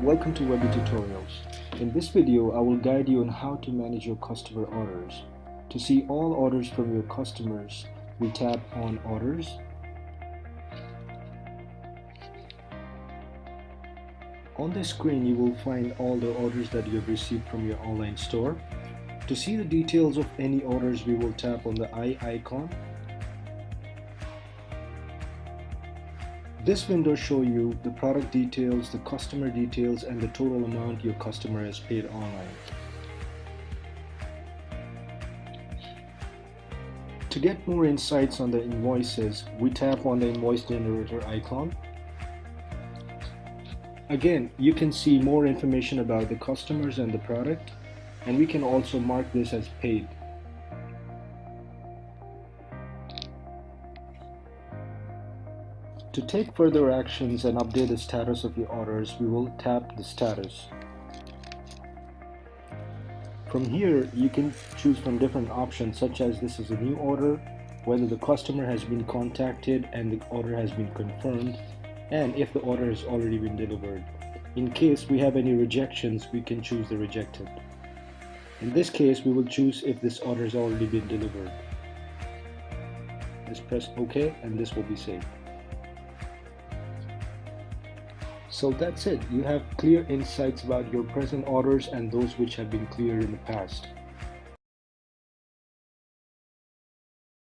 welcome to Webby Tutorials. In this video, I will guide you on how to manage your customer orders. To see all orders from your customers, we tap on Orders. On the screen, you will find all the orders that you have received from your online store. To see the details of any orders, we will tap on the eye icon. This window shows you the product details, the customer details, and the total amount your customer has paid online. To get more insights on the invoices, we tap on the invoice generator icon. Again, you can see more information about the customers and the product, and we can also mark this as paid. To take further actions and update the status of your orders, we will tap the status. From here, you can choose from different options such as this is a new order, whether the customer has been contacted and the order has been confirmed, and if the order has already been delivered. In case we have any rejections, we can choose the rejected. In this case, we will choose if this order has already been delivered. Let's press OK and this will be saved. So that's it. You have clear insights about your present orders and those which have been cleared in the past.